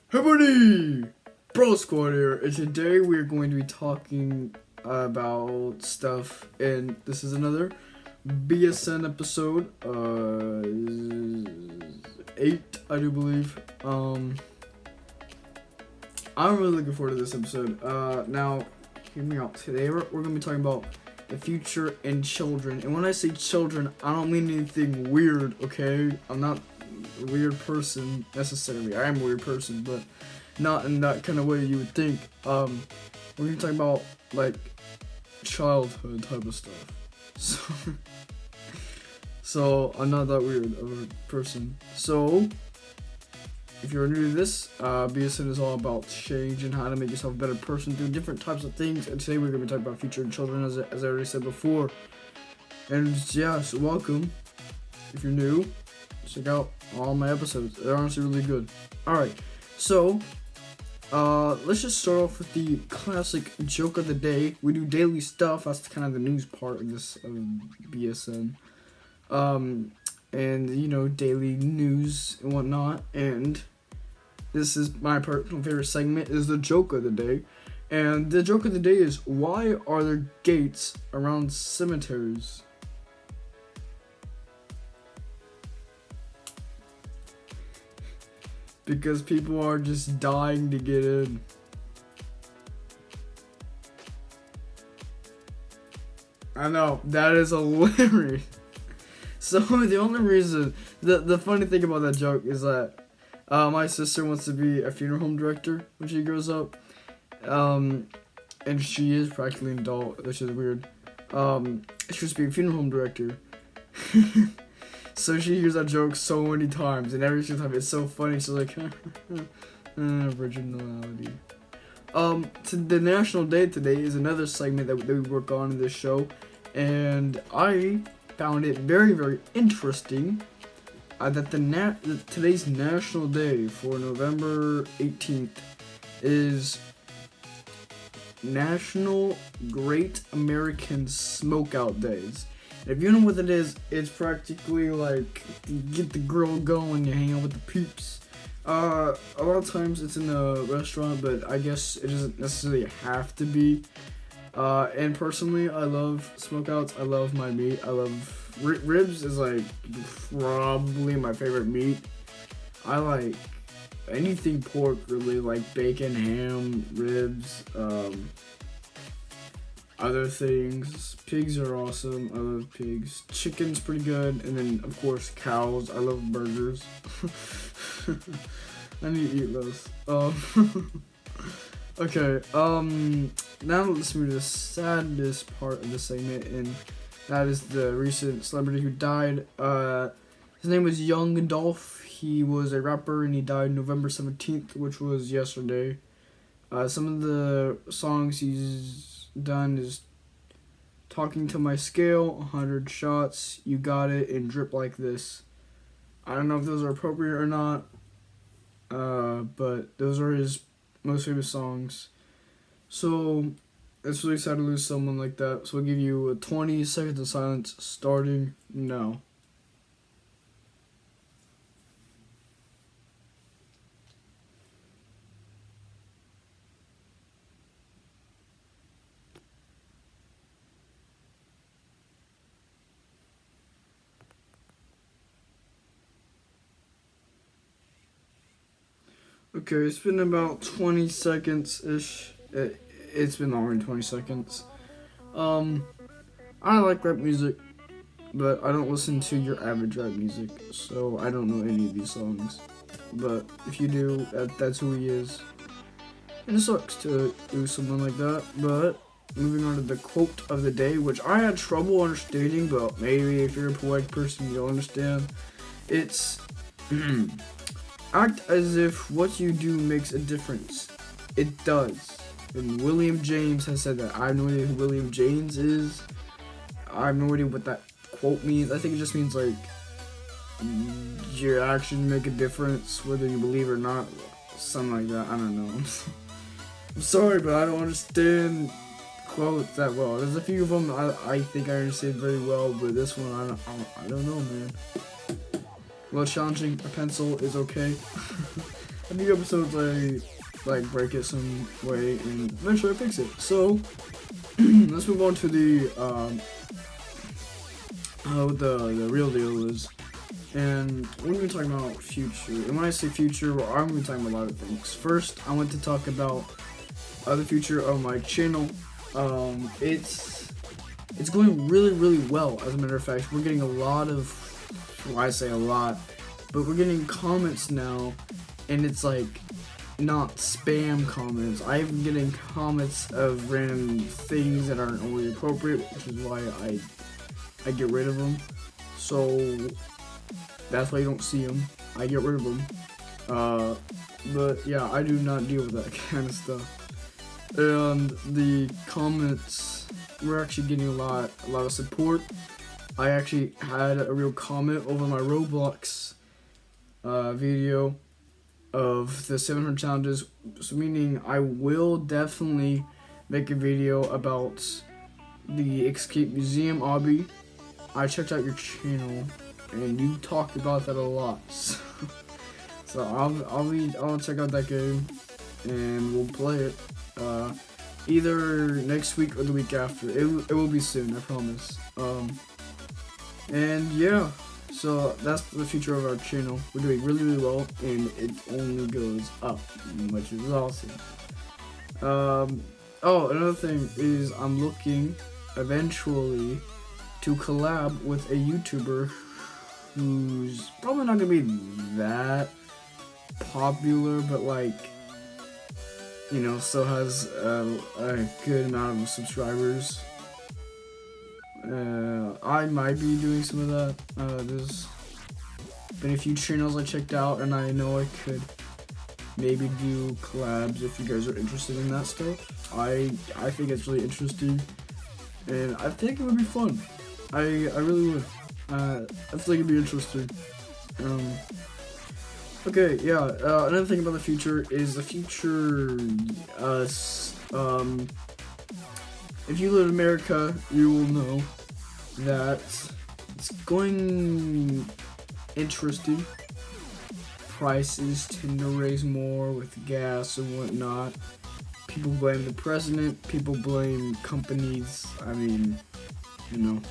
Hey buddy! Bro Squad here, and today we're going to be talking about stuff, and this is another BSN episode, 8, I do believe. I'm really looking forward to this episode. Now, hear me out. Today we're going to be talking about the future and children, and when I say children, I don't mean anything weird, okay? I'm not a weird person necessarily. I am a weird person, but not in that kind of way you would think. We're gonna talk about like childhood type of stuff. So I'm not that weird of a person. So if you're new to this, BSN is all about change and how to make yourself a better person through different types of things. And today we're gonna be talking about future and children, as I already said before. And yeah, so welcome. If you're new, check out all my episodes. They're honestly really good. Alright, so let's just start off with the classic joke of the day. We do daily stuff. That's kind of the news part of this BSN. And you know, daily news and whatnot. And this is my personal favorite segment, is the joke of the day. And the joke of the day is, why are there gates around cemeteries? Because people are just dying to get in. I know, that is hilarious. So the only reason, the funny thing about that joke is that my sister wants to be a funeral home director when she grows up. And she is practically an adult, which is weird. She wants to be a funeral home director. So she hears that joke so many times, and every single time it's so funny. She's like, originality. To the National Day today is another segment that we work on in this show, and I found it very, very interesting that today's National Day for November 18th is National Great American Smokeout Days. If you know what it is, it's practically like you get the grill going, you hang out with the peeps. A lot of times it's in a restaurant, but I guess it doesn't necessarily have to be. And personally, I love smokeouts. I love my meat. I love ribs is like probably my favorite meat. I like anything pork, really, like bacon, ham, ribs, other things. Pigs are awesome. I love pigs. Chicken's pretty good. And then, of course, cows. I love burgers. I need to eat those. Okay, now let's move to the saddest part of the segment, and that is the recent celebrity who died. His name was Young Dolph. He was a rapper, and he died November 17th, which was yesterday. Some of the songs he's done is Talking to My Scale, 100 Shots, You Got It, and Drip Like This. I don't know if those are appropriate or not, but those are his most famous songs. So it's really sad to lose someone like that. So I'll give you 20 seconds of silence starting now. Okay, it's been about 20 seconds-ish. It's been longer than 20 seconds. I like rap music, but I don't listen to your average rap music, so I don't know any of these songs. But if you do, that's who he is. And it sucks to lose someone like that, but moving on to the quote of the day, which I had trouble understanding, but maybe if you're a poetic person, you'll understand. It's... Act as if what you do makes a difference. It does. And William James has said that. I have no idea who William James is. I have no idea what that quote means. I think it just means like your actions make a difference whether you believe it or not. Something like that. I don't know. I'm sorry, but I don't understand quotes that well. There's a few of them I think I understand very well, but this one I don't know, man. A little challenging. A pencil is okay. a few episodes I like break it some way, and eventually I fix it. So let's move on to the how the real deal is. And we're going to be talking about future. And when I say future, well, I'm going to be talking about a lot of things. First, I want to talk about the future of my channel. It's going really, really well. As a matter of fact, we're getting a lot of, well, I say a lot, but we're getting comments now, and it's like not spam comments. I'm getting comments of random things that aren't really appropriate, which is why I get rid of them. So that's why you don't see them. I get rid of them. But yeah, I do not deal with that kind of stuff. And the comments, we're actually getting a lot of support. I actually had a real comment over my Roblox video of the 700 challenges, so meaning I will definitely make a video about the Escape Museum obby. I checked out your channel, and you talk about that a lot. So I'll check out that game, and we'll play it. Either next week or the week after. It will be soon, I promise. And yeah, so that's the future of our channel. We're doing really, really well, and it only goes up, which is awesome. Oh, another thing is I'm looking eventually to collab with a YouTuber who's probably not gonna be that popular, but like, you know, still has a good amount of subscribers. I might be doing some of that. There's been a few channels I checked out, and I know I could maybe do collabs if you guys are interested in that stuff. I think it's really interesting, and I think it would be fun. I really would. I think it'd be interesting. Okay, yeah. Another thing about the future is the future. If you live in America, you will know that it's going interesting. Prices tend to raise more with gas and whatnot. People blame the president. People blame companies. I mean, you know.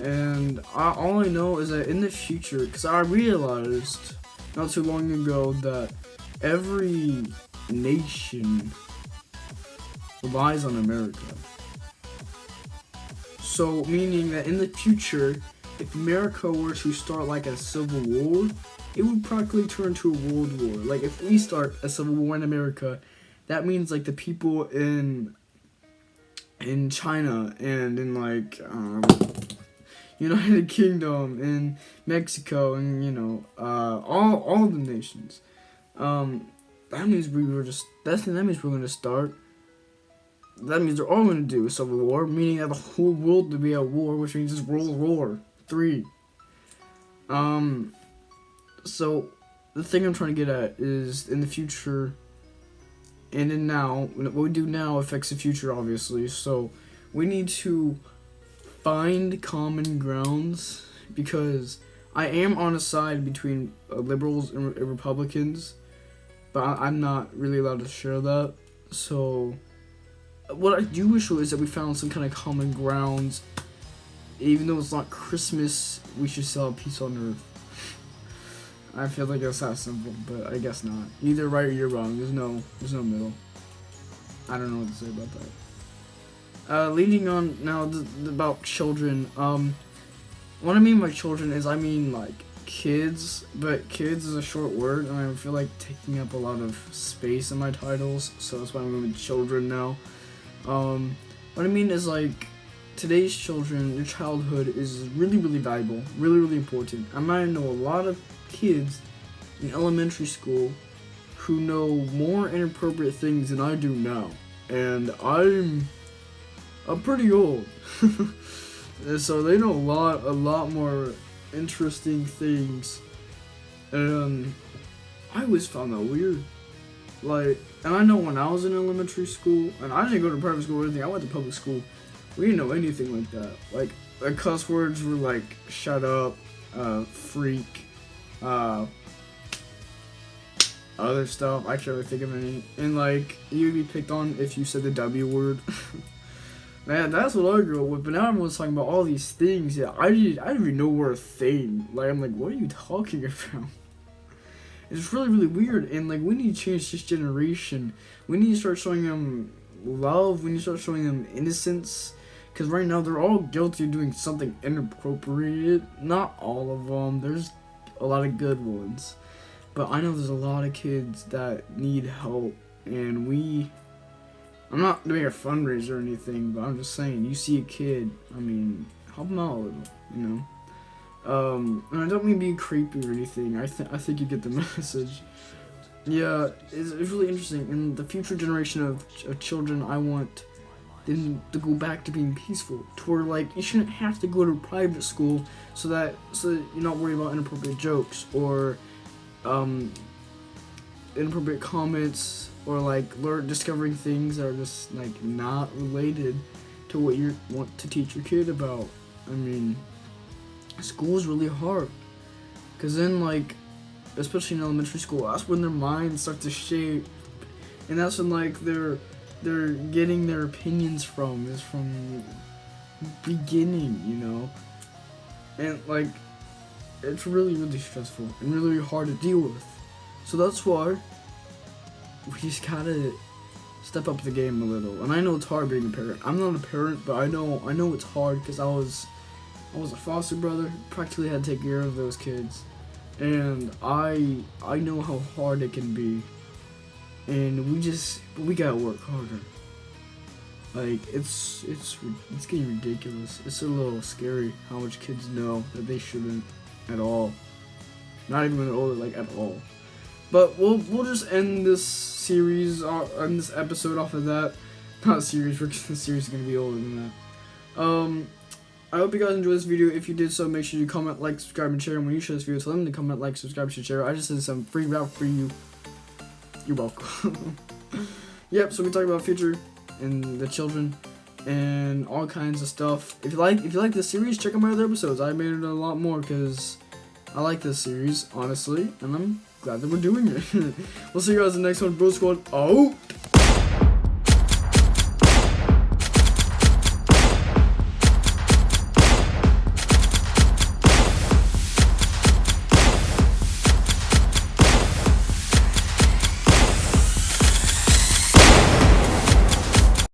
And all I know is that in the future, because I realized not too long ago that every nation relies on America. So, meaning that in the future, if America were to start like a civil war, it would practically turn to a world war. Like, if we start a civil war in America, that means like the people in China and in like United Kingdom and Mexico and, you know, all the nations. That means that means we're gonna start. That means they're all gonna do a civil war, meaning that the whole world to be at war, which means it's World War III. So the thing I'm trying to get at is in the future and in now, what we do now affects the future, obviously. So we need to find common grounds, because I am on a side between liberals and Republicans, but I'm not really allowed to share that. So what I do wish is that we found some kind of common grounds. Even though it's not Christmas, we should still have peace on earth. I feel like that's that simple, but I guess not. Either right or you're wrong. There's no middle. I don't know what to say about that. Leading on now about children. What I mean by children is I mean like kids, but kids is a short word, and I feel like taking up a lot of space in my titles, so that's why I'm going with children now. What I mean is like today's children, your childhood is really, really valuable, really, really important. I might know a lot of kids in elementary school who know more inappropriate things than I do now, and I'm pretty old. And so they know a lot more interesting things, and I always found that weird. Like, and I know when I was in elementary school, and I didn't go to private school or anything, I went to public school, we didn't know anything like that. Like cuss words were like, shut up, freak, other stuff. I can't really think of any. And like, you'd be picked on if you said the W word. Man, that's what I grew up with. But now everyone's talking about all these things. Yeah, I didn't even know were a thing. Like, I'm like, what are you talking about? It's really, really weird. And like, we need to change this generation. We need to start showing them love. We need to start showing them innocence. Because right now, they're all guilty of doing something inappropriate. Not all of them. There's a lot of good ones. But I know there's a lot of kids that need help. And I'm not doing a fundraiser or anything, but I'm just saying, you see a kid, I mean, help them out a little, you know? And I don't mean being creepy or anything. I think you get the message. Yeah, it's really interesting. In the future generation of children, I want them to go back to being peaceful. To where, like, you shouldn't have to go to private school so that you're not worried about inappropriate jokes or inappropriate comments or like discovering things that are just like not related to what you want to teach your kid about. I mean, school is really hard because then, like, especially in elementary school, that's when their minds start to shape, and that's when like they're getting their opinions from beginning, you know. And like, it's really, really stressful and really, really hard to deal with. So that's why we just gotta step up the game a little. And I know it's hard being a parent. I'm not a parent, but I know it's hard because I was a foster brother. Practically had to take care of those kids, and I know how hard it can be. And we gotta work harder. Like, it's getting ridiculous. It's a little scary how much kids know that they shouldn't at all. Not even when they're older, like at all. But we'll just end this series on this episode off of that. Not series, because the series is gonna be older than that. I hope you guys enjoyed this video. If you did so, make sure you comment, like, subscribe, and share. And when you share this video, tell them to comment, like, subscribe, and share. I just did some free rap for you. You're welcome. Yep. So we talk about future and the children and all kinds of stuff. If you like this series, check out my other episodes. I made it a lot more because I like this series, honestly, and I'm glad that we're doing it. We'll see you guys in the next one. Bro Squad out.